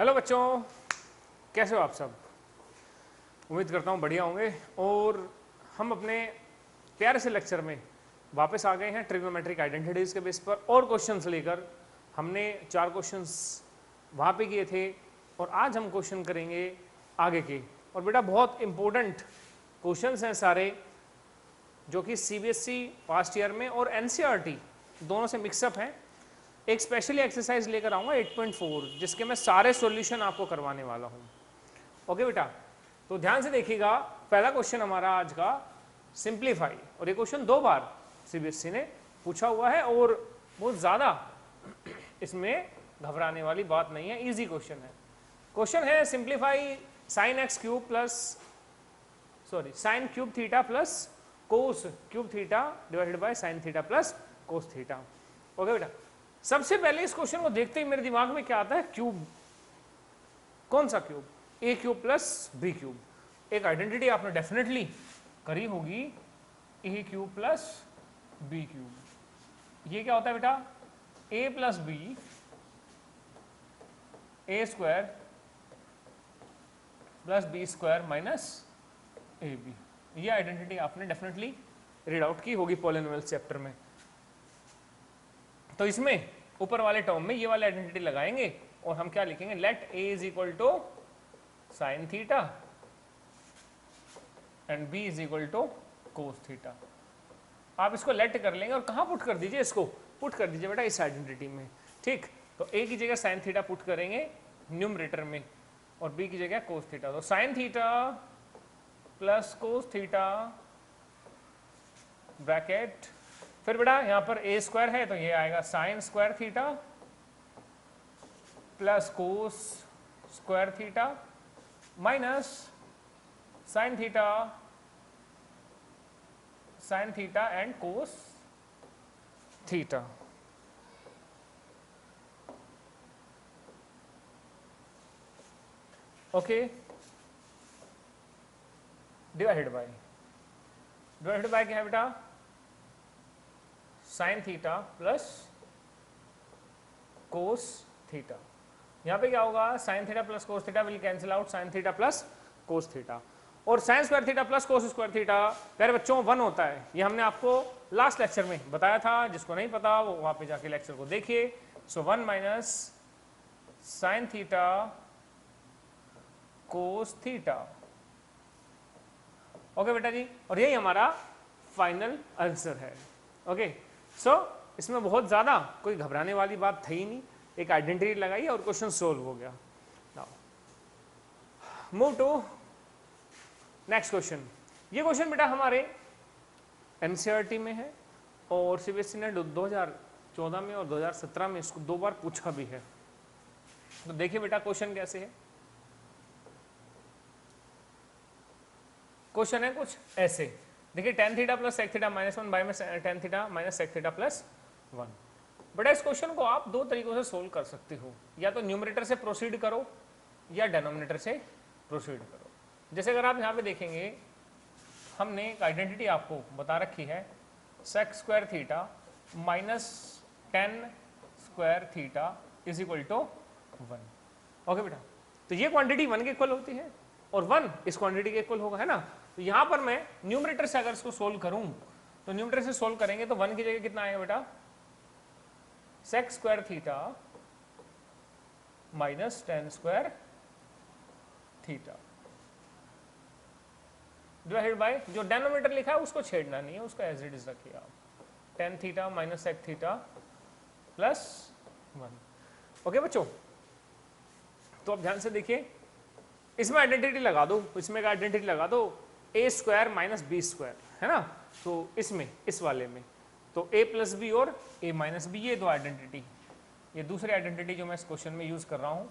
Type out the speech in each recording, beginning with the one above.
Hello बच्चों, कैसे हो आप सब। उम्मीद करता हूँ बढ़िया होंगे। और हम अपने प्यारे से लेक्चर में वापस आ गए हैं ट्रिग्नोमेट्रिक आइडेंटिटीज के बेस पर और क्वेश्चंस लेकर। हमने 4 क्वेश्चंस वहाँ पे किए थे और आज हम क्वेश्चन करेंगे आगे के। और बेटा बहुत इंपॉर्टेंट क्वेश्चंस हैं सारे, जो कि सीबीएसई पास्ट ईयर में और एनसीईआरटी दोनों से मिक्सअप हैं। एक स्पेशली एक्सरसाइज लेकर आऊँगा 8.4, जिसके मैं सारे सॉल्यूशन आपको करवाने वाला हूँ। ओके बेटा, तो ध्यान से देखिएगा। पहला क्वेश्चन हमारा आज का सिंप्लीफाई, और ये क्वेश्चन 2 बार सीबीएसई ने पूछा हुआ है और बहुत ज़्यादा इसमें घबराने वाली बात नहीं है, इजी क्वेश्चन है। क्वेश्चन है simplify sine cube theta plus cos cube theta divided by sine theta plus cos theta. Okay बेटा, सबसे पहले इस क्वेश्चन को देखते ही मेरे दिमाग में क्या आता है, क्यूब। कौन सा cube? A cube plus b cube. एक आइडेंटिटी आपने डेफिनेटली करी होगी, a cube plus b cube. ये क्या होता है बेटा? A plus b a square plus b square minus a b. ये आइडेंटिटी आपने डेफिनेटली रीड आउट की होगी पॉलिनोमियल्स चैप्टर में। तो इसमें ऊपर वाले टर्म में ये वाले आइडेंटिटी लगाएंगे और हम क्या लिखेंगे, let a is equal to sine theta and b is equal to cos theta. आप इसको लेट कर लेंगे और कहाँ पुट कर दीजिए, इसको पुट कर दीजिए बेटा इस आइडेंटिटी में। ठीक, तो ए की जगह साइन थीटा पुट करेंगे न्यूमरेटर में और बी की जगह कोस थीटा। तो sign theta plus cos theta bracket, फिर बेटा यहां पर ए स्क्वायर है तो ये आएगा sine square theta plus cos square theta minus sine theta and cos theta. Okay, divided by क्या है बेटा? Sine theta plus cos theta. यहां पे क्या होगा, sine theta plus cos theta will cancel out sine theta plus cos theta. और sine square theta plus cos square theta प्यारे बच्चों 1 होता है। ये हमने आपको लास्ट लेक्चर में बताया था, जिसको नहीं पता वो वहां पे जाके लेक्चर को देखिए। सो 1 minus sine theta cos theta. Okay बेटा जी, और यही हमारा फाइनल आंसर है। ओके, सो इसमें बहुत ज़्यादा कोई घबराने वाली बात थी ही नहीं। एक आइडेंटिटी लगाई और क्वेश्चन सोल्व हो गया। Now move to next question. ये क्वेश्चन बेटा हमारे एनसीईआरटी में है और सीबीएसई ने 2014 में और 2017 में इसको 2 बार पूछा भी है। तो देखिए बेटा क्वेश्चन कैसे है। क्वेश्चन है कुछ ऐसे, देखिए tan theta plus sec theta minus 1 by में tan theta minus sec theta plus 1। बेटा इस क्वेश्चन को आप 2 तरीकों से सोल्व कर सकते हो, या तो न्यूमरेटर से प्रोसीड करो या डेनोमिनेटर से प्रोसीड करो। जैसे अगर आप यहाँ पे देखेंगे, हमने एक आइडेंटिटी आपको बता रखी है, sec square theta minus tan square theta is equal to 1। Okay बेटा, तो ये क्वांटिटी 1 के इक्वल होती है और 1 इस क्वांटिटी के इक्वल होगा, है ना। तो यहां पर मैं न्यूमरेटर से अगर इसको सोल्व करूं, तो न्यूमरेटर से सोल्व करेंगे तो 1 की जगह कितना आएगा बेटा, sec square theta minus tan square theta divided by, जो डेनोमिनेटर लिखा है उसको छेड़ना नहीं है, उसका एज इट इज रखिए आप, tan theta minus sec theta plus 1। Okay बच्चों, तो अब ध्यान से देखिए, इसमें आइडेंटिटी लगा दो, इसमें एक आइडेंटिटी लगा दो, ए स्क्वायर माइनस बी स्क्वायर, है ना। तो इसमें इस वाले में तो ए प्लस बी और ए माइनस बी, ये 2 आइडेंटिटी। ये दूसरी आइडेंटिटी जो मैं इस क्वेश्चन में यूज कर रहा हूं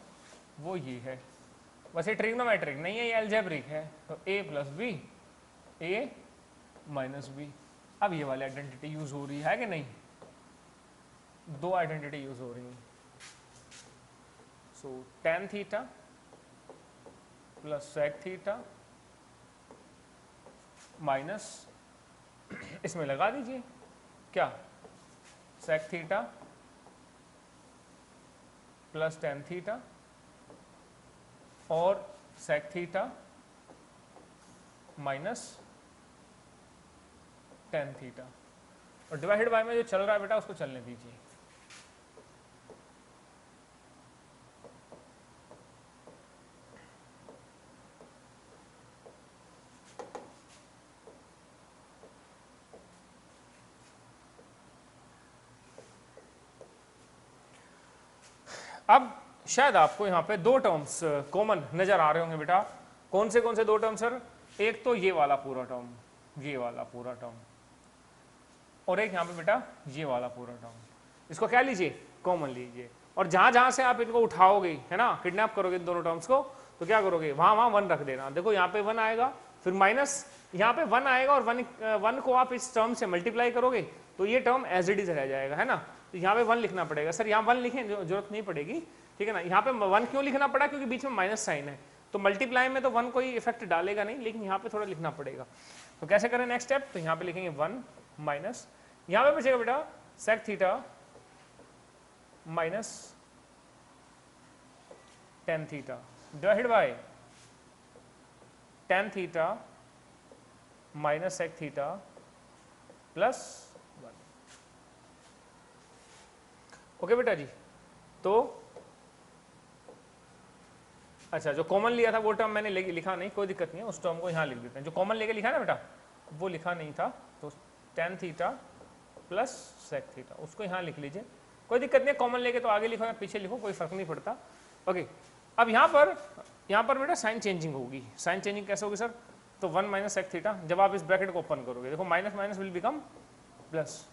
वो ये है। बस ये ट्रिग्नोमेट्रिक नहीं है, ये अलजेब्रिक है। तो ए प्लस बी ए माइनस बी। अब ये वाली आइडेंटिटी यूज हो रही है कि नहीं? 2 आइडेंटिटी यूज हो रही है। So tan theta plus sec theta minus, इसमें लगा दीजिए क्या, sec theta plus tan theta और sec theta minus tan theta, और डिवाइडेड बाय में जो चल रहा है बेटा उसको चलने दीजिए। अब शायद आपको यहाँ पे दो टर्म्स कॉमन नजर आ रहे होंगे बेटा। कौन से दो टर्म सर? एक तो ये वाला पूरा टर्म, ये वाला पूरा टर्म, और एक यहाँ पे बेटा ये वाला पूरा टर्म। इसको क्या लीजिए? कॉमन लीजिए। और जहां जहां से आप इनको उठाओगे, है ना, किडनैप करोगे इन दोनों टर्म्स को, तो क्या करोगे? वहां वन रख देना। देखो यहाँ पे वन आएगा, फिर माइनस यहाँ पे वन आएगा, और वन को आप इस टर्म से मल्टीप्लाई करोगे तो ये टर्म एज इट इज रह जाएगा, है ना। तो यहाँ पे वन लिखना पड़ेगा। सर यहाँ वन लिखें, जरूरत नहीं पड़ेगी, ठीक है ना। यहाँ पे वन क्यों लिखना पड़ा? क्योंकि बीच में माइनस साइन है, तो मल्टीप्लाई में तो वन कोई इफेक्ट डालेगा नहीं, लेकिन यहाँ पे थोड़ा लिखना पड़ेगा। तो कैसे करें नेक्स्ट स्टेप? तो यहाँ पे लिखेंगे वन माइनस, यहाँ पे बचेगा बेटा sec theta minus tan theta divided by tan theta minus sec theta plus one. Okay बेटा जी। तो अच्छा, जो कॉमन लिया था वो टर्म मैंने लिखा नहीं, कोई दिक्कत नहीं है, उस टर्म को यहाँ लिख देते हैं। जो कॉमन लेके लिखा है ना बेटा, वो लिखा नहीं था, तो tan theta plus sec theta उसको यहाँ लिख लीजिए, कोई दिक्कत नहीं है। कॉमन लेके तो आगे लिखो या पीछे लिखो, कोई फर्क नहीं पड़ता। ओके, अब यहाँ पर बेटा साइन चेंजिंग होगी। साइन चेंजिंग कैसे होगी सर? तो वन माइनस सेक थीटा, जब आप इस ब्रैकेट को ओपन करोगे, देखो minus minus will become plus,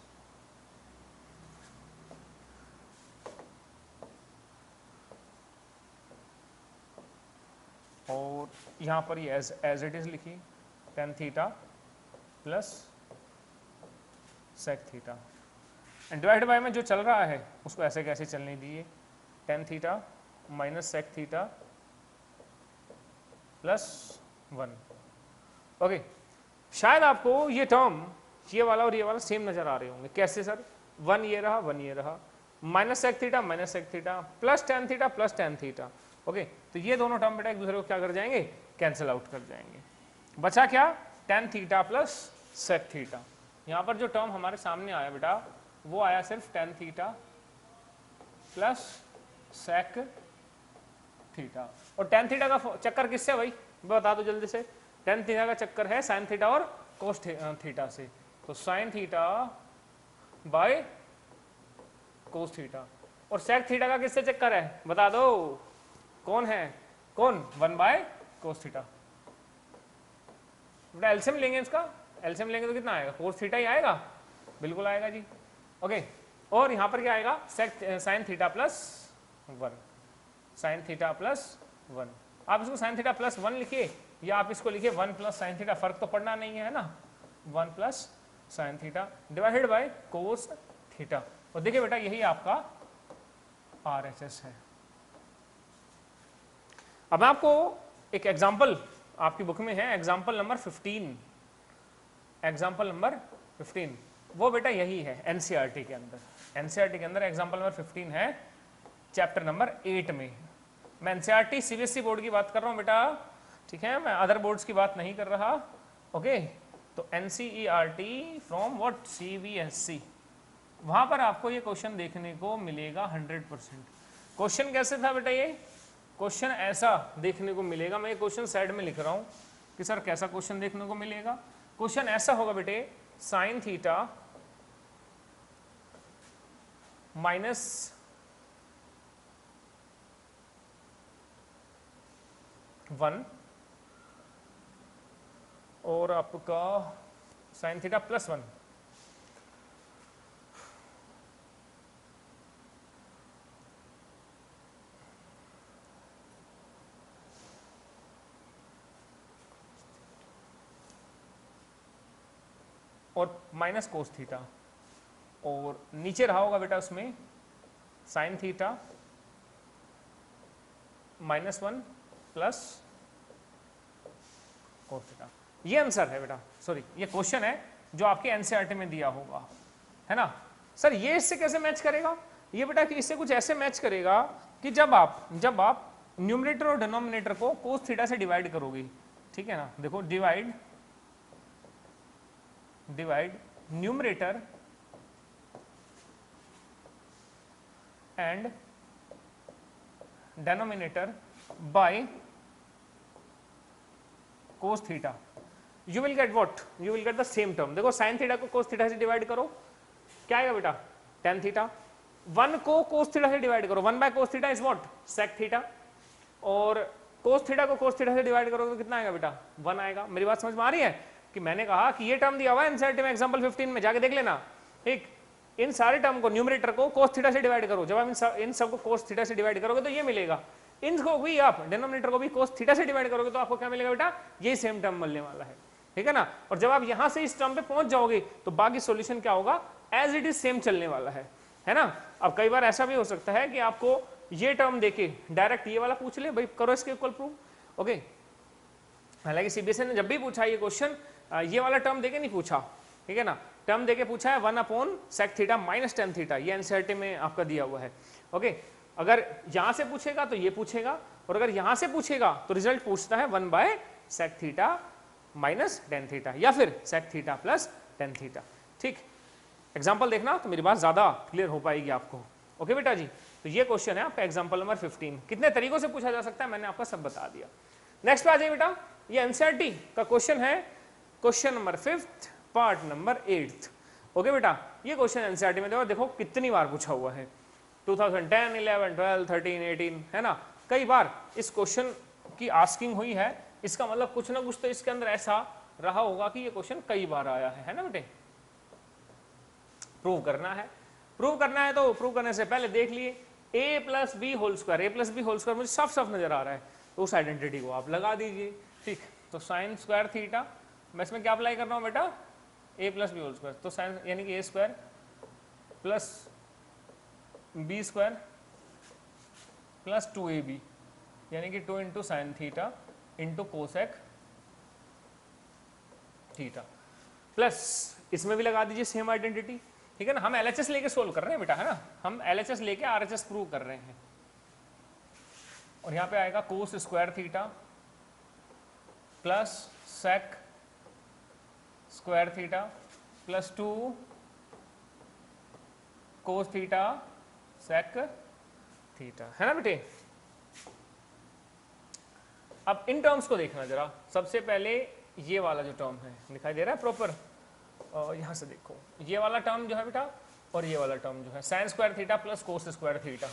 और यहाँ पर ये एज इट इज लिखी tan theta plus sec theta, and divide by में जो चल रहा है उसको ऐसे कैसे चलने दीजिए, tan theta minus sec theta plus one. Okay, शायद आपको ये टर्म, ये वाला और ये वाला सेम नजर आ रहे होंगे। कैसे सर? वन ये रहा, वन ये रहा, minus sec theta minus sec theta plus tan theta. Okay, तो ये दोनों टर्म बेटा एक दूसरे को क्या कर जाएंगे? कैंसिल आउट कर जाएंगे। बचा क्या? Tan theta plus sec theta. यहाँ पर जो टर्म हमारे सामने आया बेटा, वो आया सिर्फ tan theta plus sec theta. और टेन थीटा का चक्कर किससे भाई? बता दो जल्दी से। टेन थीटा का चक्कर है साइन थीटा और कोस थीटा से, तो sign theta by cos theta. और सेक थीटा का किससे चक्कर है? बता दो, कौन है? कौन? One by cos theta. बेटा एलसीएम लेंगे इसका, एलसीएम लेंगे तो कितना आएगा? कोस थीटा ही आएगा, बिल्कुल आएगा जी। ओके, और यहाँ पर क्या आएगा? Sign theta plus one, sign theta plus one. आप इसको साइन थीटा प्लस वन लिखिए, या आप इसको लिखिए वन प्लस साइन थीटा, फर्क तो पड़ना नहीं है ना। One plus sine theta divided bye cos theta. और देखिए बेटा यही आपका आरएचएस है। अब मैं आपको एक एग्जाम्पल, आपकी बुक में है एग्जाम्पल नंबर 15, एग्जाम्पल नंबर 15, वो बेटा यही है एनसीईआरटी के अंदर। एनसीईआरटी के अंदर एग्जाम्पल नंबर 15 है चैप्टर नंबर 8 में। मैं एनसीईआरटी सीबीएसई बोर्ड की बात कर रहा हूँ बेटा, ठीक है, मैं अदर बोर्ड्स की बात नहीं कर रहा। ओके, तो एनसीईआरटी फ्रॉम व्हाट? सीबीएसई। वहां पर आपको ये क्वेश्चन देखने को मिलेगा 100%। क्वेश्चन कैसे था बेटा? ये क्वेश्चन ऐसा देखने को मिलेगा, मैं ये क्वेश्चन साइड में लिख रहा हूं कि सर कैसा क्वेश्चन देखने को मिलेगा। क्वेश्चन ऐसा होगा बेटे, साइन थीटा माइनस वन और आपका साइन थीटा प्लस वन। और माइनस कोस थीटा, और नीचे रहा होगा बेटा उसमें sine theta minus one plus cos theta. ये आंसर है बेटा, सॉरी ये क्वेश्चन है जो आपके एनसीईआरटी में दिया होगा, है ना। सर ये इससे कैसे मैच करेगा? ये बेटा कि इससे कुछ ऐसे मैच करेगा कि जब आप न्यूमरेटर और डिनोमिनेटर को कोस थीटा से डिवाइड करोगी, ठीक है ना। देखो divide numerator and denominator by cos theta, you will get what, you will get the same term. देखो साइन थीटा को कोस थीटा से डिवाइड करो, क्या आएगा बेटा, टेन थीटा। 1 को कोस थीटा से डिवाइड करो, 1 by cos theta is what, sec theta. और कोस थीटा को कोस थीटा से डिवाइड करोगे तो कितना आएगा बेटा, 1 आएगा। मेरी बात समझ में आ रही है कि मैंने कहा कि ये टर्म दिया हुआ है एनसीईआरटी में एग्जांपल 15 में, जाके देख लेना, ठीक। इन सारे टर्म को न्यूमरेटर को कोस थीटा से डिवाइड करो, जब आप इन सब को कोस थीटा से डिवाइड करोगे तो ये मिलेगा। इनको भी आप डिनोमिनेटर को भी कोस थीटा से डिवाइड करोगे तो आपको क्या मिलेगा बेटा, ये सेम टर्म मिलने वाला है, ठीक है ना। और जब आप यहां से इस टर्म पे पहुंच जाओगे तो बाकी सॉल्यूशन क्या होगा, एज इट इज सेम चलने वाला है ना। अब कई बार ऐसा भी हो सकता है कि आपको ये टर्म देके डायरेक्ट ये वाला पूछ ले, भाई करो इसके इक्वल प्रूव, ओके। हालांकि सीबीएसई ने जब भी पूछा ये क्वेश्चन, ये वाला टर्म देके नहीं पूछा, ठीक है ना। टर्म देके पूछा है 1 sec theta minus tan theta, ये एनसीईआरटी में आपका दिया हुआ है, ओके। अगर यहां से पूछेगा तो ये पूछेगा, और अगर यहां से पूछेगा तो रिजल्ट पूछता है 1 by sec theta minus tan theta या फिर sec theta plus tan theta, ठीक। एग्जाम्पल देखना तो मेरी बात ज्यादा क्लियर हो पाएगी आपको, ओके बेटा जी। तो ये क्वेश्चन है आपका एग्जाम्पल नंबर 15। कितने तरीकों से पूछा जा सकता है मैंने आपको सब बता दिया। नेक्स्ट पे आ जाइए बेटा, ये एनसीईआरटी का क्वेश्चन है, question number 5 part number 8, okay बेटा। ये क्वेश्चन एनसीईआरटी में देखो कितनी बार पूछा हुआ है, 2010, 11, 12, 13, 18, है ना। कई बार इस क्वेश्चन की आस्किंग हुई है, इसका मतलब कुछ ना कुछ तो इसके अंदर ऐसा रहा होगा कि ये क्वेश्चन कई बार आया है ना बेटे। प्रूव करना है, प्रूव करना है तो प्रूव करने से पहले देख लिए a plus b whole square, a plus b whole square मुझे साफ साफ नजर आ रहा है, तो उस आइडेंटिटी को आप लगा दीजिए, ठीक। तो साइन स्क्वायर थीटा, मैं इसमें क्या अप्लाई कर रहा हूँ बेटा, a plus b whole square, तो साइन यानी कि a square plus b square plus 2ab यानी कि 2 into sine theta into cosec theta, plus इसमें भी लगा दीजिए सेम आइडेंटिटी, ठीक है ना। हम एलएचएस लेके सोल्व कर रहे हैं बेटा, है ना, हम एलएचएस लेके आरएचएस प्रूव कर रहे हैं। और यहां पे आएगा cos square theta plus sec square theta plus 2 cos theta sec theta, है ना बेटे। अब इन टर्म्स को देखना जरा, सबसे पहले ये वाला जो टर्म है दिखाई दे रहा है प्रॉपर, और यहां से देखो ये वाला टर्म जो है बेटा और ये वाला टर्म जो है sign square theta plus cos square theta,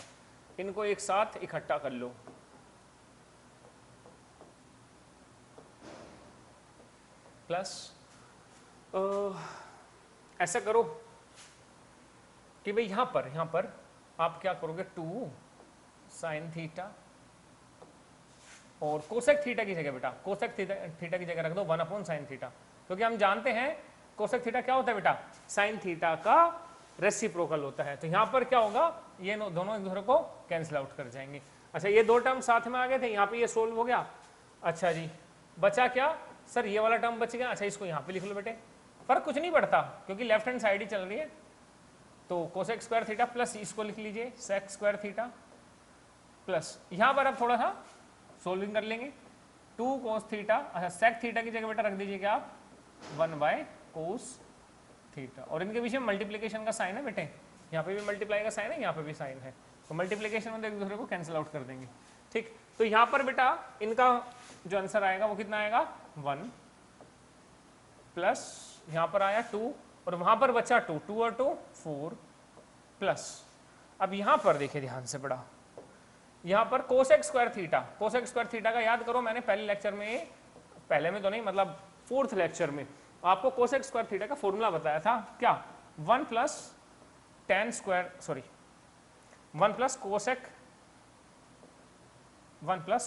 इनको एक साथ इकट्ठा कर लो, प्लस ऐसा करो कि भाई यहां पर आप क्या करोगे 2 साइन थीटा और कोसेक थीटा की जगह बेटा कोसेक थीटा की जगह रख दो 1 साइन थीटा, क्योंकि हम जानते हैं कोसेक थीटा क्या होता है बेटा, साइन थीटा का रेसिप्रोकल होता है। तो यहां पर क्या होगा, ये दोनों एक दूसरे को कैंसिल आउट कर जाएंगे। अच्छा ये दो टर्म साथ में आ गए थे, यहाँ पे ये सोल्व हो गया। अच्छा जी बचा क्या सर, ये वाला टर्म बच गया। अच्छा इसको यहाँ पे लिख लो बेटे, फर्क कुछ नहीं पड़ता क्योंकि लेफ्ट हैंड साइड ही चल रही है। तो कोसेक स्क्वायर थीटा प्लस इसको लिख लीजिए सेक स्क्वायर थीटा प्लस, यहां पर अब थोड़ा सा सोल्विंग कर लेंगे 2 कोस थीटा। अच्छा सेक थीटा की जगह बेटा रख दीजिए क्या आप 1 बाय कोस थीटा, और इनके बीच में मल्टीप्लीकेशन का साइन है बेटे, यहाँ पे भी मल्टीप्लाई का साइन है, यहाँ पे भी साइन है, तो मल्टीप्लीकेशन में एक दूसरे को कैंसिल आउट कर देंगे, ठीक। तो यहाँ पर बेटा इनका जो आंसर आएगा वो कितना आएगा 1 प्लस यहाँ पर आया 2 और वहां पर बचा 2, 2 और 2 4 प्लस। अब यहाँ पर देखिए ध्यान से बड़ा, यहाँ पर कोसेक स्क्वायर थीटा का याद करो, मैंने पहले लेक्चर में, पहले में तो नहीं मतलब 4th लेक्चर में आपको कोसेक स्क्वायर थीटा का फॉर्मूला बताया था क्या, 1 plus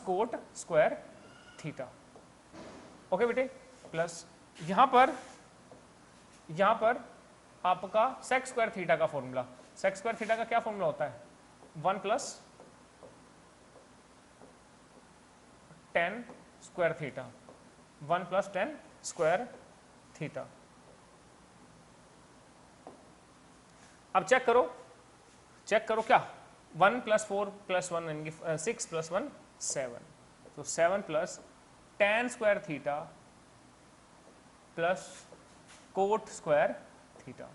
coat square theta, okay बेटे, प्लस यहां पर आपका सेक स्क्वायर थीटा का फॉर्मूला, सेक स्क्वायर थीटा का क्या फॉर्मूला होता है 1 plus tan square theta, 1 plus tan square theta. अब चेक करो क्या 1 प्लस 4 प्लस 1 यानी 6 प्लस 1 7, तो 7 plus tan square theta plus coat square theta.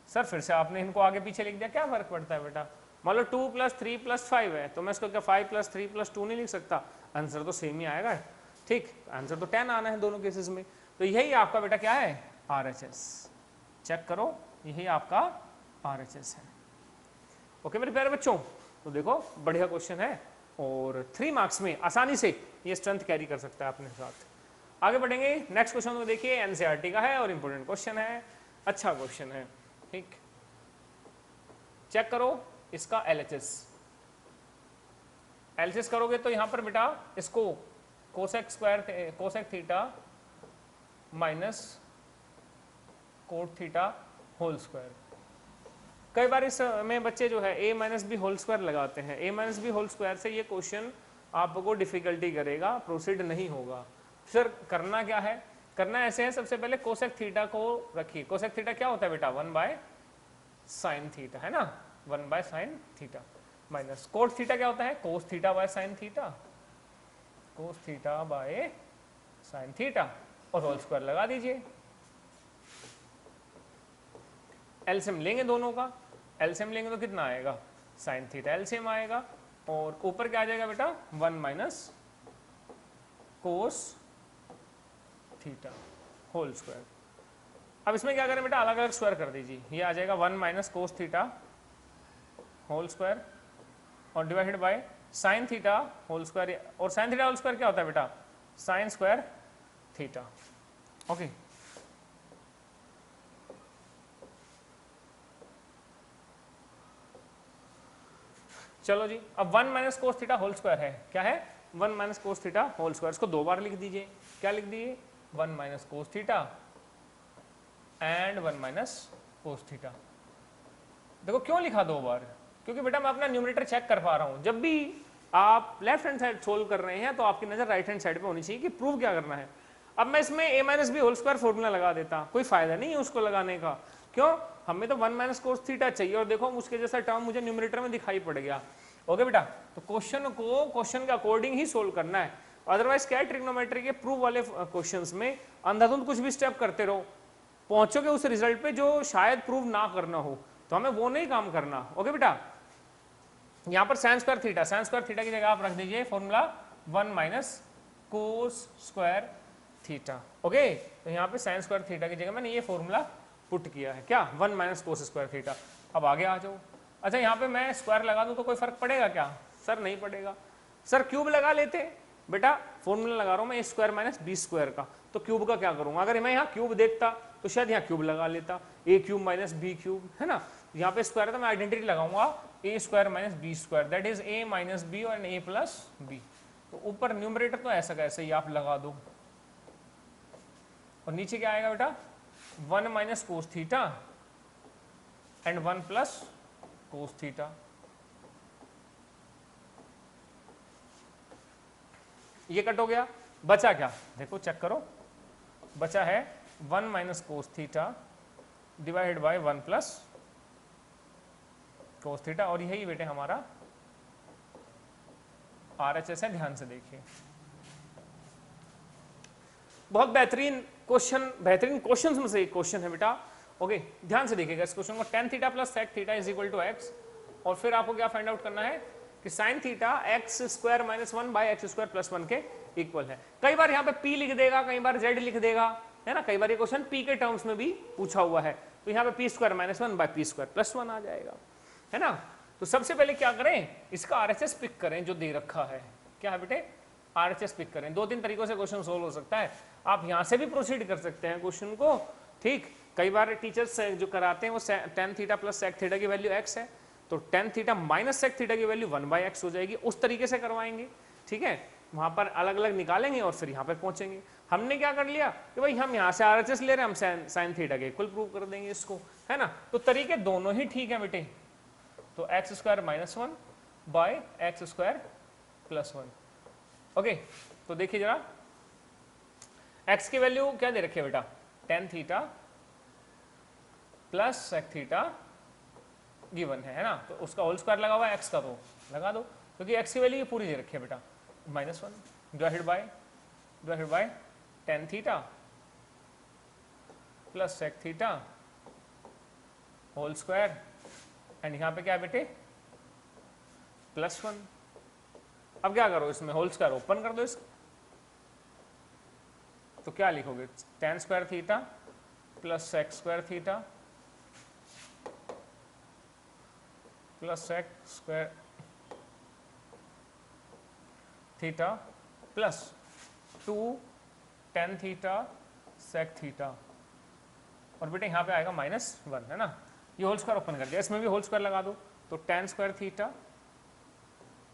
Sir फिर से आपने इनको आगे पीछे लिख दिया, क्या फर्क पड़ता है बेटा? मान लो 2 + 3 + 5 है, तो मैं इसको क्या 5 + 3 + 2 नहीं लिख सकता? आंसर तो सेम ही आएगा, ठीक, आंसर तो 10 आना है दोनों केसेस में। तो यही आपका बेटा क्या है, RHS। चेक करो, यही आपका RHS है। ओके मेरे प्यारे बच्चों, तो देखो बढ़िया क्वेश्चन है और 3 मार्क्स में आसानी से ये स्ट्रेंथ कैरी कर सकता है अपने साथ। आगे बढ़ेंगे, नेक्स्ट क्वेश्चन को देखिए, एनसीईआरटी का है और इंपॉर्टेंट क्वेश्चन है, अच्छा क्वेश्चन है, ठीक। चेक करो इसका LHS करोगे तो यहां पर बेटा इसको cosec theta minus cot theta whole square. कई बार इसमें बच्चे जो है a minus b whole square लगाते हैं, a minus b whole square से ये क्वेश्चन आपको डिफिकल्टी करेगा, प्रोसीड नहीं होगा। सर करना क्या है, करना ऐसे है, सबसे पहले कोसेक थीटा को रखिए। कोसेक थीटा क्या होता है बेटा, 1/sin थीटा, है ना, 1/sin theta minus cot theta क्या होता है, cos theta by sine theta, cos theta by sine theta और होल स्क्वायर लगा दीजिए। एलसीएम लेंगे दोनों का, एलसीएम लेंगे तो कितना आएगा, साइन थीटा एलसीएम आएगा और ऊपर क्या आ जाएगा बेटा 1 minus cos theta whole square. अब इसमें क्या करें बेटा, अलग अलग स्क्वायर कर दीजिए, ये आ जाएगा 1 minus cos theta whole square और divided by sine theta whole square, और साइन थीटा होल स्क्वायर क्या होता है बेटा, साइन स्क्वायर थीटा। ओके चलो जी, अब 1 minus cos theta whole square है, क्या है 1 minus cos theta whole square, इसको 2 बार लिख दीजिए, क्या लिख दिए 1 minus cos theta and 1 minus cos theta. देखो क्यों लिखा 2 बार, क्योंकि बेटा मैं अपना न्यूमरेटर चेक कर पा रहा हूं, जब भी आप लेफ्ट हैंड साइड सोल्व कर रहे हैं तो आपकी नजर राइट हैंड साइड पे होनी चाहिए कि प्रूव क्या करना है। अब मैं इसमें a minus b whole square formula लगा देता, कोई फायदा नहीं है उसको लगाने का, क्यों, हमें तो 1 माइनस कोस थीटा चाहिए और देखो उसके जैसा टर्म मुझे न्यूमरेटर में दिखाई पड़ गया। ओके बेटा, तो क्वेश्चन को क्वेश्चन के अकॉर्डिंग ही सोल्व करना है, अदरवाइज क्या है ट्रिग्नोमेट्री के प्रूव वाले क्वेश्चंस में अंधाधुंध कुछ भी स्टेप करते रहो, पहुंचोगे उस रिजल्ट पे जो शायद प्रूव ना करना हो, तो हमें वो नहीं काम करना। ओके बेटा, यहां पर साइन स्क्वायर थीटा की जगह आप रख दीजिए फॉर्मूला 1 माइनस कोस स्क्वायर थीटा। ओके, तो यहाँ पे साइन स्क्वायर थीटा की जगह मैंने ये फॉर्मूला पुट किया है, क्या 1 माइनस कोस स्क्वायर थीटा। अब आगे आ जाओ, अच्छा यहाँ पे मैं स्क्वायर लगा दूं तो कोई फर्क पड़ेगा क्या, सर नहीं पड़ेगा। सर क्यूब लगा लेते, बेटा फॉर्मूला लगा रहा हूं मैं a square minus b square का, तो क्यूब का क्या करूंगा, अगर मैं यहाँ क्यूब देखता तो शायद यहाँ क्यूब लगा लेता, a cube minus b cube, है ना, यहाँ पे स्क्वायर है तो मैं आइडेंटिटी लगाऊंगा a square minus b square, that is a minus b और a प्लस बी। तो ऊपर न्यूमरेटर तो ऐसा कैसे ही आप लगा दो और नीचे क्या आएगा बेटा 1 minus cos theta and 1 plus cos theta. ये कट हो गया, बचा क्या, देखो चेक करो, बचा है 1 minus cos theta divided bye 1 plus cos theta, और यही बेटे हमारा RHS है, ध्यान से देखिए। बहुत बेहतरीन क्वेश्चन में से एक क्वेश्चन है बेटा। ओके ध्यान से देखिएगा इस क्वेश्चन को, tan theta plus sec theta is equal to x, और फिर आपको क्या फाइंड आउट करना है कि sin theta x square minus 1 by x square plus 1 के इक्वल है। कई बार यहाँ पे p लिख देगा, कई बार z लिख देगा, है ना, कई बार ये क्वेश्चन p के टर्म्स में भी पूछा हुआ है, तो यहाँ पे p square minus 1 by p square plus 1 आ जाएगा, है ना। तो सबसे पहले क्या करें, इसका RHS पिक करें जो दे रखा है, क्या है बेटे RHS पिक करें। 2-3 तरीकों से क्वेश्चन सोल्व हो सकता है, आप यहाँ से भी प्रोसीड कर सकते हैं क्वेश्चन को, ठीक। कई बार टीचर्स जो कराते हैं वो tan theta plus sec theta की वैल्यू x है, तो tan theta minus sec theta की वैल्यू 1 बाय x हो जाएगी, उस तरीके से करवाएंगे, ठीक है, वहां पर अलग अलग निकालेंगे और फिर यहाँ पर पहुंचेंगे। हमने क्या कर लिया कि भाई हम यहाँ से RHS ले रहे हैं, हम sin थीटा के इक्वल प्रूव कर देंगे इसको, है ना। तो तरीके दोनों ही ठीक है बेटे, तो x square minus 1 by x square plus 1। Okay, तो देखिए जरा x की वैल्यू क्या दे रखी है बेटा, tan theta plus sec theta given है ना, तो उसका होल स्क्वायर लगा हुआ है x का, तो लगा दो, क्योंकि x की वैल्यू पूरी दे रखी है बेटा। -1 divided by tan theta plus sec theta whole square, and यहाँ पे क्या बेटे +1। अब क्या करो, इसमें होल स्क्वायर ओपन कर दो इसको, तो क्या लिखोगे, tan square theta plus sec square theta plus sec square theta plus 2 tan theta sec theta, और बेटे यहाँ पे आएगा -1, है ना। ये होल स्क्वायर ओपन कर दिया, इसमें भी होल स्क्वायर लगा दो, तो tan square theta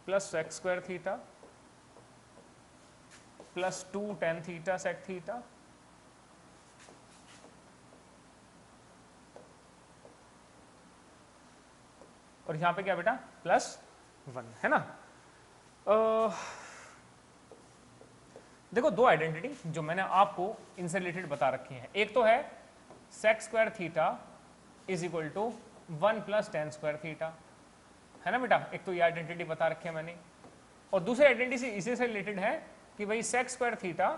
plus sec square theta plus 2 tan theta sec theta और यहाँ पे क्या बेटा +1, है ना। देखो दो आइडेंटिटी जो मैंने आपको इनसे रिलेटेड बता रखी हैं, एक तो है sec square theta is equal to 1 + tan square theta, है ना बेटा, एक तो ये आइडेंटिटी बता रखी है मैंने, और दूसरी आइडेंटिटी इसी से रिलेटेड है कि भाई sec स्क्वायर थीटा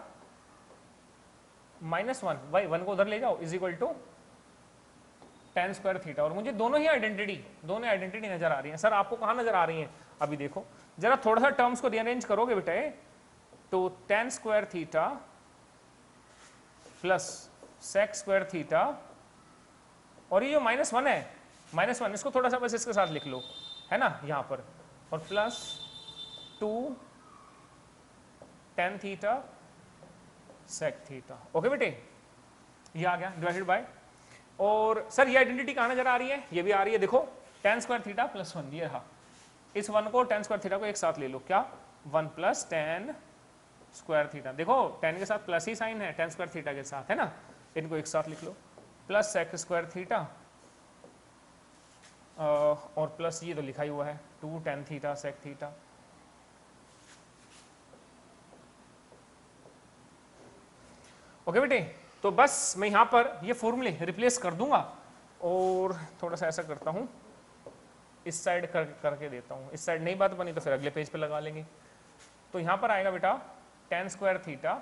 -1, भाई 1 को उधर ले जाओ, is equal to tan square theta. और मुझे दोनों आइडेंटिटी नजर आ रही हैं। सर आपको कहाँ नजर आ रही हैं, अभी देखो जरा थोड़ा सा टर्म्स को रीअरेंज करोगे बेटे, तो tan square theta plus sec square theta, और ये जो -1 है, -1 इसको थोड़ा सा बस इसके साथ लिख लो, है ना यहाँ पर, और plus 2 tan theta sec theta. Okay बेटे, ये आ गया डिवाइडेड बाय, और सर ये आइडेंटिटी कहाँ नजर आ रही है, ये भी आ रही है, देखो tan स्क्वायर थीटा +1, ये रहा, इस 1 को tan स्क्वायर थीटा को एक साथ ले लो, क्या 1 + tan स्क्वायर थीटा, देखो tan के साथ प्लस ही साइन है tan स्क्वायर थीटा के साथ, है ना, इनको एक साथ लिख लो, प्लस sec स्क्वायर थीटा और प्लस ये तो लिखा ही हुआ है 2 tan theta sec theta. Okay बेटे, तो बस मैं यहाँ पर ये फॉर्मूले रिप्लेस कर दूंगा, और थोड़ा सा ऐसा करता हूँ, इस साइड करके देता हूँ, इस साइड नहीं बात बनी तो फिर अगले पेज पे लगा लेंगे। तो यहाँ पर आएगा बेटा tan स्क्वायर थीटा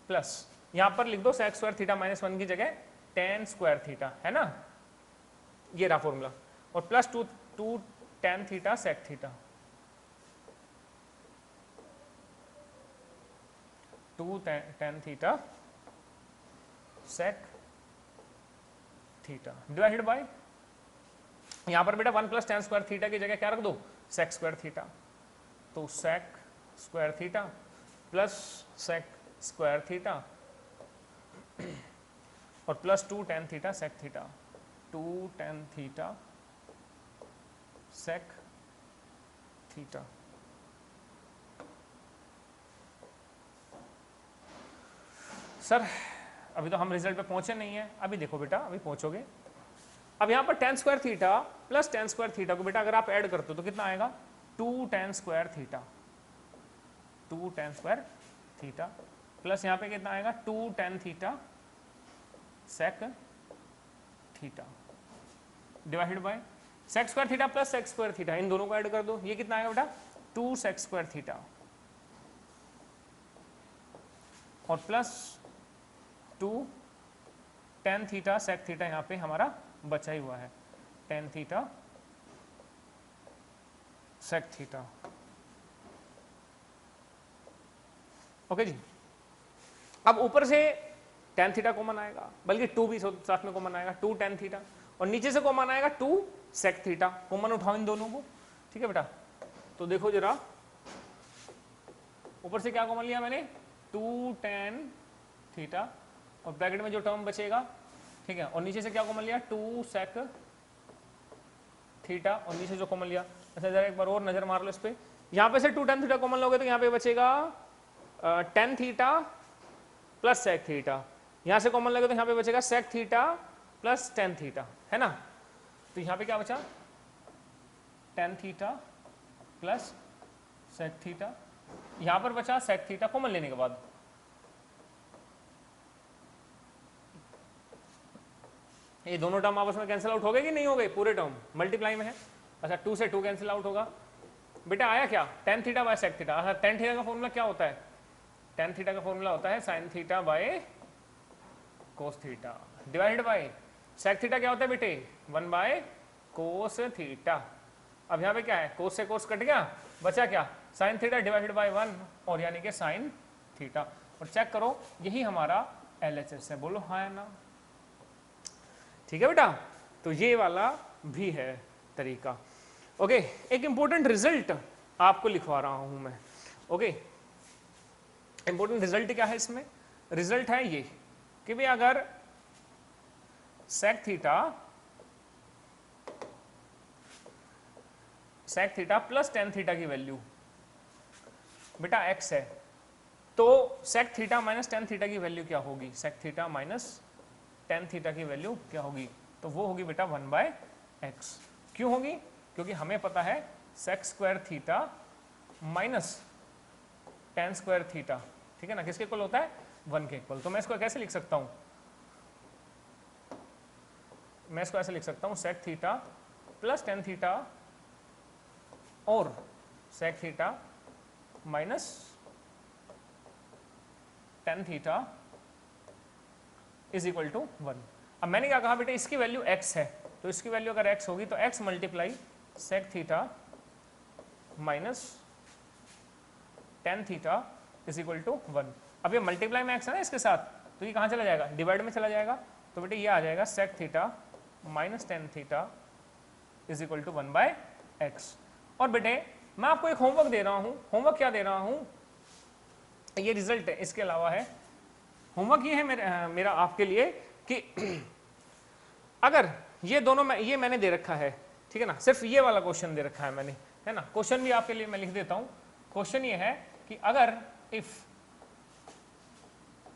प्लस, यहाँ पर लिख दो sec स्क्वायर थीटा -1 की जगह tan स्क्वायर थीटा, है ना, ये रहा फॉर्मूला, और plus 2 tan theta sec theta, 2 tan theta sec theta divided bye, यहाँ पर बेटा 1 + tan स्क्वायर थीटा की जगह क्या रख दो, sec स्क्वायर थीटा, तो sec square theta plus sec square theta और plus 2 tan theta sec theta, 2 tan theta sec theta. Sir अभी तो हम रिजल्ट पे पहुंचे नहीं है, अभी देखो बेटा अभी पहुंचोगे। अब यहाँ पर tan square theta plus tan square theta को बेटा अगर आप ऐड करते हो तो कितना आएगा, 2 tan square theta, 2 tan square theta plus यहाँ पे कितना आएगा, 2 tan theta sec theta divided by sec square theta plus sec square theta, इन दोनों को ऐड कर दो, ये कितना आएगा बेटा 2 sec स्क्वायर थीटा और plus 2 tan theta sec theta, यहाँ पे हमारा बचा ही हुआ है tan theta sec theta. Okay ji, अब ऊपर से tan थीटा कॉमन आएगा, बल्कि 2 भी साथ में कॉमन आएगा, 2 tan थीटा, और नीचे से कॉमन आएगा 2 sec थीटा, कॉमन उठाओ इन दोनों को, ठीक है बेटा। तो देखो जरा ऊपर से क्या कॉमन लिया मैंने, 2 tan थीटा और ब्रैकेट में जो टर्म बचेगा, ठीक है, और नीचे से क्या कॉमन लिया, 2 sec थीटा और नीचे जो कॉमन लिया। अच्छा जरा एक बार और नजर मार लो इस पे, यहाँ पे से 2 tan थीटा कॉमन लोगे तो यहाँ पे बचेगा tan theta plus sec theta, यहाँ से कॉमन लगे तो यहाँ पे बचेगा sec theta plus tan theta, है ना। तो यहाँ पे क्या बचा, tan theta plus sec theta, यहाँ पर बचा sec थीटा कॉमन लेने के बाद, ये दोनों टर्म आपस में कैंसिल आउट हो गए कि नहीं हो गए, पूरे टर्म मल्टीप्लाई में है। अच्छा 2 से 2 कैंसिल आउट होगा, बेटा आया क्या, tan theta by sec theta. Tan theta का फॉर्मूला क्या होता है, टेन थीटा का फॉर्मूला होता है sine theta by cos theta divided by sec theta क्या होता है बेटे, 1 बाय कोस थीटा। अब यहाँ पे क्या है, कोस से कोस कट गया, बचा क्या, साइन थीटा डिवाइडेड बाय 1 और यानी कि साइन थीटा। और चेक करो यही हमारा LHS है, बोलो हाँ या ना। ठीक है बेटा, तो ये वाला भी है तरीका। ओके, एक इंपॉर्टेंट रिजल्ट आपको लिखवा रहा हूं मैं। ओके, इंपॉर्टेंट रिजल्ट क्या है इसमें, रिजल्ट है ये कि भाई अगर sec theta plus tan theta की वैल्यू बेटा x है, तो sec theta minus tan theta की वैल्यू क्या होगी, sec theta minus tan theta की वैल्यू क्या होगी, तो वो होगी बेटा 1 बाय एक्स। क्यों होगी, क्योंकि हमें पता है sec square theta minus tan square theta, ठीक है ना, किसके इक्वल होता है, 1 के इक्वल। तो मैं इसको कैसे लिख सकता हूं, मैं इसको ऐसे लिख सकता हूं sec theta plus tan theta और sec theta minus tan theta is equal to 1। अब मैंने क्या कहा बेटे, इसकी वैल्यू x है, तो इसकी वैल्यू अगर x होगी तो x multiply sec theta minus tan theta is equal to 1। अब ये मल्टीप्लाई में x है ना इसके साथ, तो ये कहाँ चला जाएगा, डिवाइड में चला जाएगा, तो बेटे ये आ जाएगा sec theta minus tan theta is equal to 1 by x. और बेटे मैं आपको एक होमवर्क दे रहा हूँ, होमवर्क क्या दे रहा हूँ, ये रिजल्ट है, इसके अलावा है होमवर्क ये है मेरा आपके लिए कि अगर ये दोनों ये मैंने दे रखा है, ठीक है ना, सिर्फ ये वाला क्वेश्चन दे रखा है मैंने, है ना, क्वेश्चन भी आपके लिए मैं लिख देता हूं। क्वेश्चन ये है कि अगर if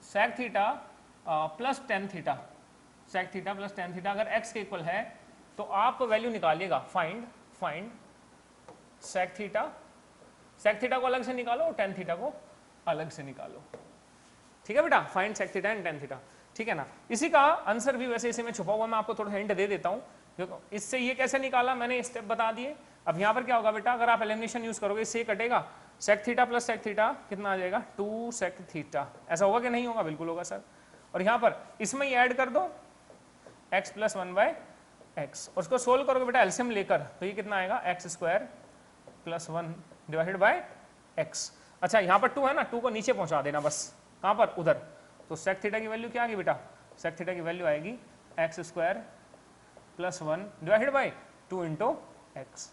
sec theta plus tan theta, sec theta plus tan theta अगर x के इक्वल है, तो आप वैल्यू निकालिएगा, फाइंड सेक थीटा को अलग से निकालो और टेन थीटा को अलग से निकालो। ठीक है बेटा, find sec theta and tan theta, ठीक है ना। इसी का आंसर भी वैसे इसी में छुपा हुआ, मैं आपको थोड़ा हिंट दे देता हूं। देखो इससे ये कैसे निकाला मैंने स्टेप बता दिए। अब यहाँ पर क्या होगा बेटा, अगर आप एलिमिनेशन यूज करोगे इससे कटेगा, sec theta plus sec theta कितना आ जाएगा, 2 सेक थीटा। ऐसा होगा कि नहीं होगा, बिल्कुल होगा सर। और यहाँ पर इसमें ये ऐड कर दो x प्लस 1 बाय एक्स, उसको सोल्व करोगे बेटा एलसीएम लेकर, तो ये कितना आएगा, x square plus 1 divided bye x. अच्छा यहाँ पर 2 है ना, 2 को नीचे पहुंचा देना बस, कहाँ पर, उधर। तो सेक थीटा की वैल्यू क्या आएगी बेटा, सेक थीटा की वैल्यू आएगी x square plus 1 divided by 2 into x.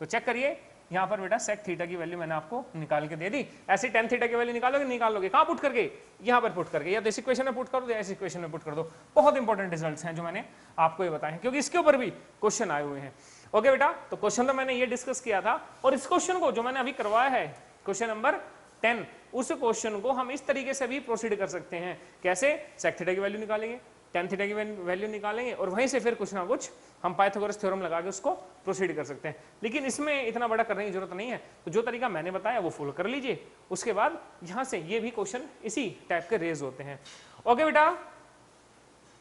तो चेक करिए यहाँ पर बेटा सेक थीटा की वैल्यू मैंने आपको निकाल के दे दी। ऐसे टेन थीटा की वैल्यू निकालोगे, निकालोगे कहाँ पुट करके, यहाँ पर पुट करके, या तो इस इक्वेशन में पुट कर दो या इस इक्वेशन में पुट कर दो। बहुत इंपॉर्टेंट रिजल्ट्स हैं जो मैंने आपको ये बताए हैं, क्योंकि इसके ऊपर भी क्वेश्चन आए हुए हैं। ओके बेटा, तो क्वेश्चन तो मैंने ये डिस्कस किया था, और इस क्वेश्चन को जो मैंने अभी करवाया है क्वेश्चन नंबर 10, उस क्वेश्चन को हम इस तरीके से भी प्रोसीड कर सकते हैं। कैसे, सेक थीटा की वैल्यू निकालेंगे, टेन थीटा की वैल्यू निकालेंगे, और वहीं से फिर कुछ ना कुछ हम पाइथागोरस थ्योरम लगा के उसको प्रोसीड कर सकते हैं। लेकिन इसमें इतना बड़ा करने की जरूरत नहीं है, तो जो तरीका मैंने बताया वो फॉलो कर लीजिए। उसके बाद यहाँ से ये भी क्वेश्चन इसी टाइप के रेज होते हैं। ओके बेटा,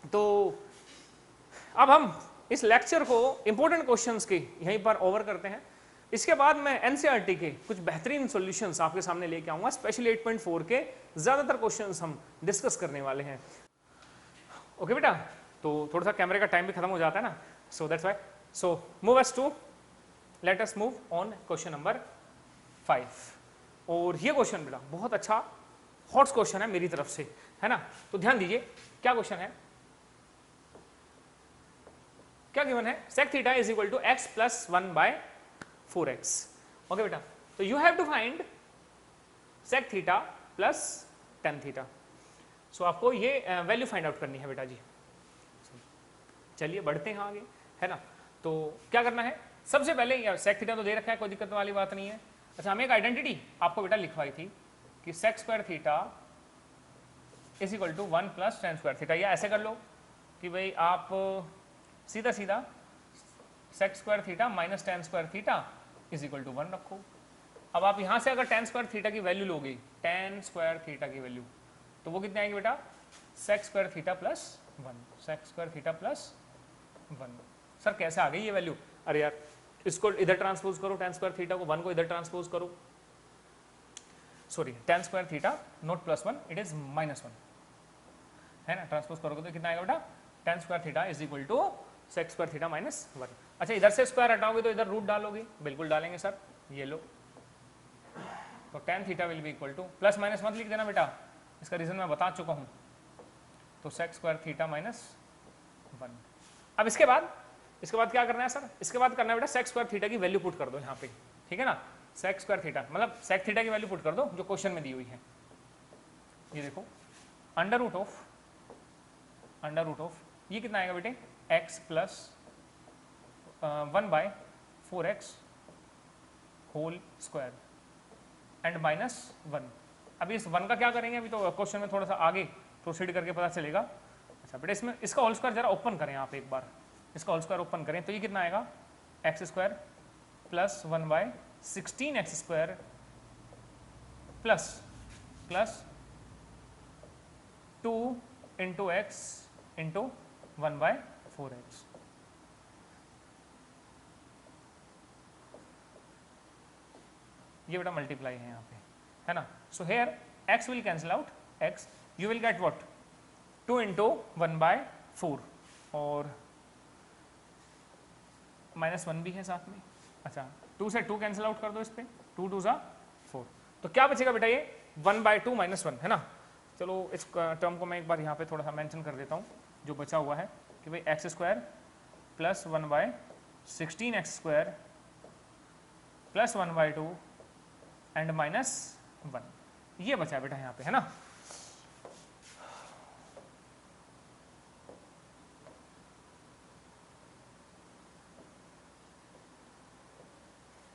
तो अब हम इस लेक्चर को इंपॉर्टेंट क्वेश्चंस के यहीं पर ओवर करते हैं। इसके बाद मैं एनसीईआरटी के कुछ बेहतरीन सॉल्यूशंस आपके सामने लेके आऊंगा, स्पेशली 8.4 के ज्यादातर क्वेश्चंस हम डिस्कस करने वाले हैं। ओके बेटा, तो थोड़ा सा कैमरे का टाइम भी खत्म हो जाता है ना, so that's why. So move us to, let us move on question number 5। और ये क्वेश्चन बेटा बहुत अच्छा हॉट क्वेश्चन है मेरी तरफ से, है ना। तो ध्यान दीजिए क्या क्वेश्चन है, क्या गिवन है, sec theta is equal to x plus 1 by 4x। Okay बेटा, तो you have to find sec theta plus tan theta. So आपको ये वैल्यू फाइंड आउट करनी है बेटा जी। चलिए बढ़ते हैं आगे, है ना। तो क्या करना है, सबसे पहले सेक थीटा तो दे रखा है, कोई दिक्कत वाली बात नहीं है। अच्छा, हमें एक आइडेंटिटी आपको बेटा लिखवाई थी कि sec square theta is equal to 1 plus tan square theta, या ऐसे कर लो कि भाई आप सीधा सीधा sec square theta minus tan square theta is equal to 1 रखो। अब आप यहां से अगर टेन स्क्वायर थीटा की वैल्यू लोगे, टेन स्क्वायर थीटा की वैल्यू, तो वो कितने आएगी बेटा, sec square theta plus 1, sec square theta plus 1। Sir कैसे आ गई ये वैल्यू, अरे यार इसको इधर ट्रांसपोज करो, tan स्क्वायर थीटा को, 1 को इधर ट्रांसपोज करो, sorry tan square theta naught +1 it is -1 है ना, ट्रांसपोज करोगे तो कितना आएगा बेटा, tan square theta is equal to sec square theta -1। अच्छा इधर से स्क्वायर हटाओगे तो इधर रूट डालोगे, बिल्कुल डालेंगे सर, ये लो, तो tan theta will be equal to, plus minus मत लिख देना बेटा, इसका रीजन मैं बता चुका हूं, तो sec स्क्वायर थीटा -1। अब इसके बाद क्या करना है सर, इसके बाद करना है बेटा sec स्क्वायर थीटा की वैल्यू पुट कर दो यहाँ पे, ठीक है ना, sec स्क्वायर थीटा मतलब sec थीटा की वैल्यू पुट कर दो जो क्वेश्चन में दी हुई है, ये देखो अंडर रूट ऑफ ये कितना आएगा बेटे, x plus 1/4x whole square and -1। अभी इस 1 का क्या करेंगे, अभी तो क्वेश्चन में थोड़ा सा आगे प्रोसीड करके पता चलेगा। अच्छा बेटा इसमें इसका होल स्क्वायर जरा ओपन करें आप एक बार, इसका होल स्क्वायर ओपन करें तो ये कितना आएगा, x square plus 1/16x square plus 2 into x into 1/4x। ये बेटा मल्टीप्लाई है यहाँ पे, है ना, so here x will cancel out x, you will get what 2 into 1/4 और -1 भी है साथ में। अच्छा 2 से 2 कैंसिल आउट कर दो इस पे, 2 2 ज़ा 4, तो क्या बचेगा बेटा, ये 1/2 -1 है ना। चलो इस टर्म को मैं एक बार यहाँ पे थोड़ा सा मेंशन कर देता हूँ जो बचा हुआ है कि भाई x square plus 1/16x square plus 1/2 and -1, ये बचा बेटा यहाँ पे, है ना।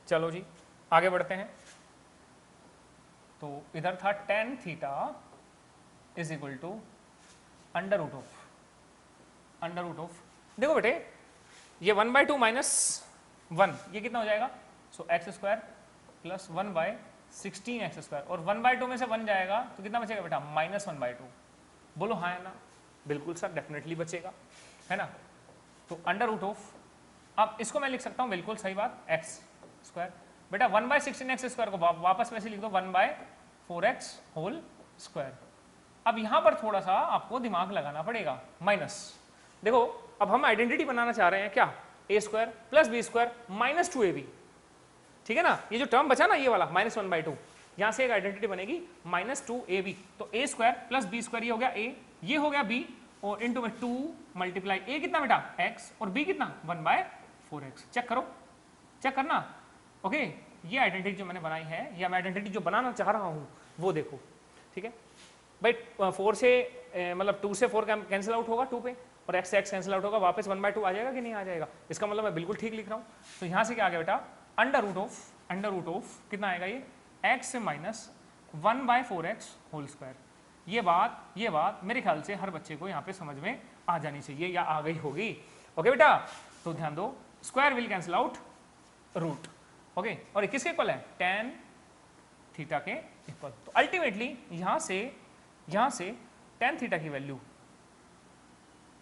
चलो जी आगे बढ़ते हैं, तो इधर था tan theta is equal to under root of, देखो बेटे ये 1/2 -1 ये कितना हो जाएगा, so x square plus 1/16x square और 1/2 में से 1 जाएगा तो कितना बचेगा बेटा, -1/2। बोलो हाँ है ना, बिल्कुल सर डेफिनेटली बचेगा, है ना। तो अंडर रूट ऑफ, अब इसको मैं लिख सकता हूँ बिल्कुल सही बात, एक्स स्क्वायर बेटा 1/16x स्क्वायर को वापस वैसे लिख दो 1/4x होल स्क्वायर। अब यहां पर थोड़ा सा आपको दिमाग लगाना पड़ेगा, माइनस, देखो अब हम आइडेंटिटी बनाना चाह रहे हैं क्या, a square plus b square -2ab, ठीक है ना, ये जो टर्म बचा ना ये वाला -1/2, यहां से एक आइडेंटिटी बनेगी -2ab, तो a square plus b square ये हो गया a, ये हो गया b और इनटू में 2 मल्टीप्लाई a कितना बेटा x और b कितना 1/4x। चेक करो, चेक करना, ओके ये आइडेंटिटी जो मैंने बनाई है या मैं आइडेंटिटी जो बनाना चाह रहा हूं वो देखो, ठीक है भाई 4 से मतलब 2 से 4 कैंसिल आउट होगा 2 पे और x से x कैंसिल आउट होगा, वापस 1/2 आ जाएगा कि नहीं आ जाएगा, इसका मतलब मैं बिल्कुल ठीक लिख रहा हूँ। तो यहाँ से क्या आ गया बेटा, अंडर रूट ऑफ कितना आएगा, ये x से -1/4x होल स्क्वायर। ये बात मेरे ख्याल से हर बच्चे को यहाँ पे समझ में आ जानी चाहिए या आ गई होगी, ओके बेटा। तो ध्यान दो square will cancel out root, okay, और ये किसके इक्वल है, tan थीटा के इक्वल। तो अल्टीमेटली यहाँ से tan थीटा की वैल्यू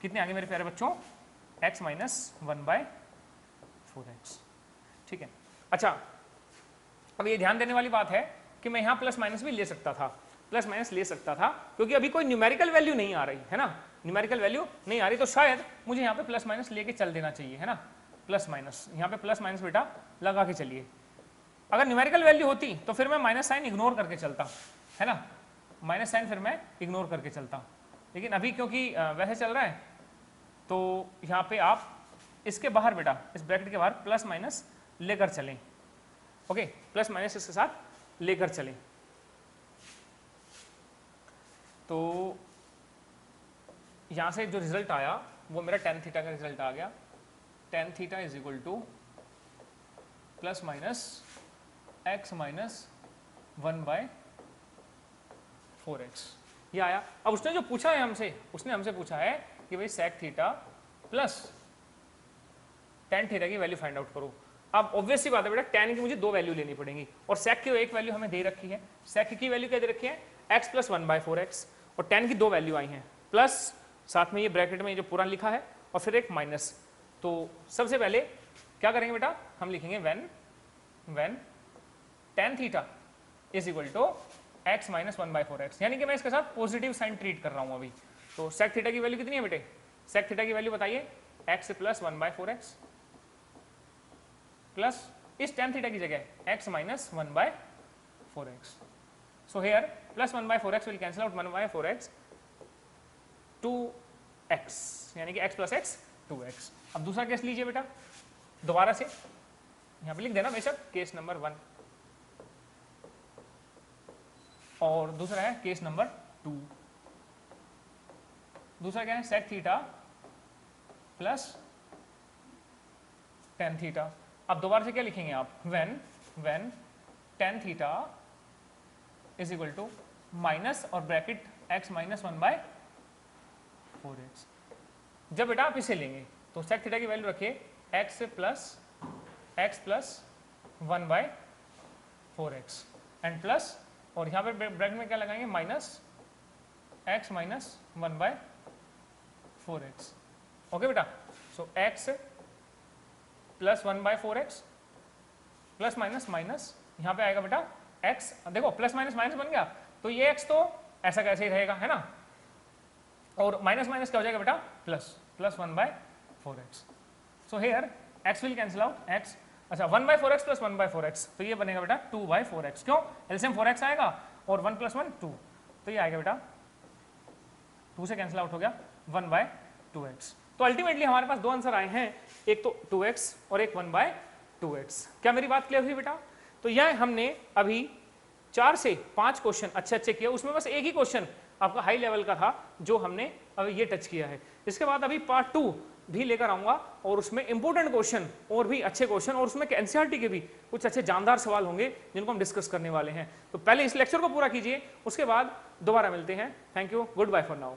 कितने आ गए मेरे प्यारे बच्चों, x -1/4x, ठीक है। अच्छा अब ये ध्यान देने वाली बात है कि मैं यहाँ प्लस माइनस भी ले सकता था, प्लस माइनस ले सकता था क्योंकि अभी कोई न्यूमेरिकल वैल्यू नहीं आ रही है ना, न्यूमेरिकल वैल्यू नहीं आ रही, तो शायद मुझे यहाँ पे प्लस माइनस लेके चल देना चाहिए, है ना, प्लस माइनस, यहाँ पे प्लस माइनस बेटा लगा के चलिए। अगर न्यूमेरिकल वैल्यू होती तो फिर मैं माइनस साइन इग्नोर करके चलता, है ना, माइनस साइन फिर मैं इग्नोर करके चलता, लेकिन अभी क्योंकि वैसे चल रहा है तो यहाँ पे आप इसके बाहर बेटा इस ब्रैकेट के बाहर प्लस माइनस लेकर चलें, ओके, प्लस माइनस इसके साथ लेकर चलें। तो यहाँ से जो रिजल्ट आया वो मेरा tan थीटा का रिजल्ट आ गया, tan theta is equal to plus minus x -1/4x, ये आया। अब उसने जो पूछा है उसने हमसे पूछा है कि भाई sec theta plus tan theta की वैल्यू फाइंड आउट करो। अब ऑब्वियस सी बात है बेटा tan की मुझे 2 वैल्यू लेनी पड़ेंगी और sec की एक वैल्यू हमें दे रखी है, sec की वैल्यू क्या दे रखी है, x प्लस 1/4x, और tan की 2 वैल्यू आई हैं, प्लस साथ में ये ब्रैकेट में जो पूरा लिखा है और फिर एक माइनस। तो सबसे पहले क्या करेंगे बेटा, हम लिखेंगे when tan theta is equal to x minus 1/4x, यानी कि मैं इसके साथ पॉजिटिव साइन ट्रीट कर रहा हूं अभी। तो sec थीटा की वैल्यू कितनी है बेटे, sec थीटा की वैल्यू बताइए, x प्लस 1/4x प्लस इस tan थीटा की जगह x minus 1/4x। So here plus 1/4x will cancel out 1/4x 2x, यानी कि x प्लस x 2x। अब दूसरा केस लीजिए बेटा, दोबारा से यहां पे लिख देना बेशक केस नंबर 1, और दूसरा है केस नंबर 2। दूसरा क्या है, sec theta plus tan theta. अब दोबारा से क्या लिखेंगे आप, when tan theta is equal to minus और ब्रैकेट x माइनस 1/4x। जब बेटा आप इसे लेंगे तो sec थीटा की वैल्यू रखिए x plus 1/4x and plus, और यहाँ पे ब्रैकेट में क्या लगाएंगे, minus x minus 1/4x। Okay बेटा, सो x plus 1/4x plus minus minus, यहाँ पे आएगा बेटा x, देखो प्लस माइनस माइनस बन गया, तो ये x तो ऐसा कैसे ही रहेगा, है ना, और माइनस माइनस क्या हो जाएगा बेटा, plus 1/4x। So here x will cancel out x, अच्छा 1/4x प्लस 1/4x, तो ये बनेगा बेटा 2/4x। क्यों, एलसीएम 4x आएगा और 1 + 1 2, तो ये आएगा बेटा 2 से कैंसिल आउट हो गया 1/2x। तो अल्टीमेटली हमारे पास दो आंसर आए हैं, एक तो 2x और एक 1/2x। क्या मेरी बात क्लियर हुई बेटा? तो यह हमने अभी 4 से 5 क्वेश्चन अच्छे किए, उसमें बस एक ही क्वेश्चन आपका हाई लेवल का था जो हमने अभी ये टच किया है। इसके बाद अभी पार्ट 2 भी लेकर आऊंगा और उसमें इंपॉर्टेंट क्वेश्चन और भी अच्छे क्वेश्चन, और उसमें एनसीईआरटी के भी कुछ अच्छे जानदार सवाल होंगे जिनको हम डिस्कस करने वाले हैं। तो पहले इस लेक्चर को पूरा कीजिए, उसके बाद दोबारा मिलते हैं। Thank you, goodbye for now.